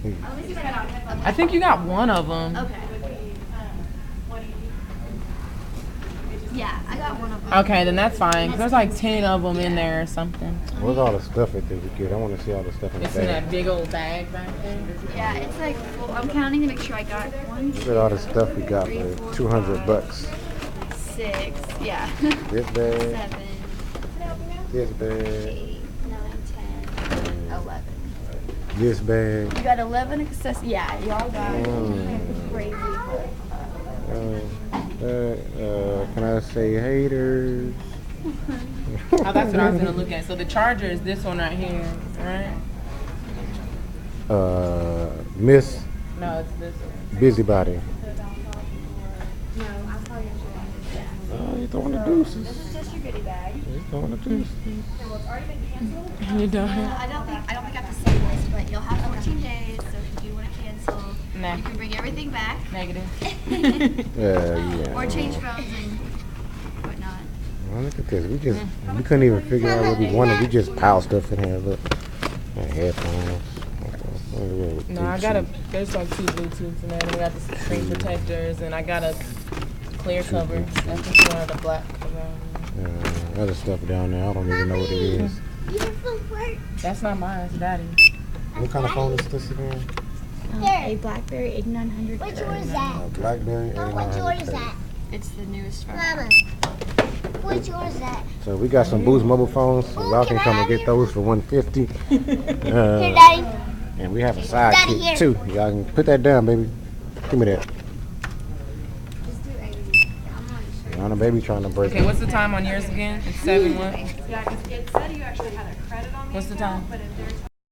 I think you got one of them. Okay. Yeah, I got one of them. Okay, then that's fine. Cause there's like 10 of them in there or something. Where's all the stuff that we get? I want to see all the stuff in the It's in bag. that big old bag back there. Yeah, it's like full. I'm counting to make sure I got one, Look at all the stuff we got for 200 bucks. 6. Yeah. This bag, 7, this bag, 8, 9, 10, 11. this bag. You got 11 access. Yeah, y'all got crazy. Can I say haters? Oh, that's what I was gonna look at. So the charger is this one right here, right? Miss No, it's this one. Busybody. Oh, you throwing the deuces. This is just your goodie bag. You throwing the deuces. Well, it's already been canceled. You don't. I don't think I have to say this, but you'll have 14 days. So if you do want to cancel, Nah. you can bring everything back. Negative. Yeah. Or change phones and whatnot. Well, look at this. We couldn't even figure out what we wanted. We just piled stuff in here. Look. Headphones. No, I got there's like 2 Bluetooths in there. And we got the screen protectors, and I got a clear cover. That's just one of the black cover. Other stuff down there. I don't even know what it is. That's not mine. It's Daddy's. What kind of phone is this again? A BlackBerry 8900. Which one is that? Blackberry. Which one is that? It's the newest phone. Mama. Which one is that? So we got some Boost mobile phones. So y'all can come and get those for $150. Here, Daddy. And we have a Daddy, sidekick here. too. Y'all can put that down, baby. Give me that. Just do 80. I'm not sure. On the baby trying to break Okay, what's the time on yours again? It's 7 what? Yeah, because it said you actually had a credit on the What's the account, time? but if there's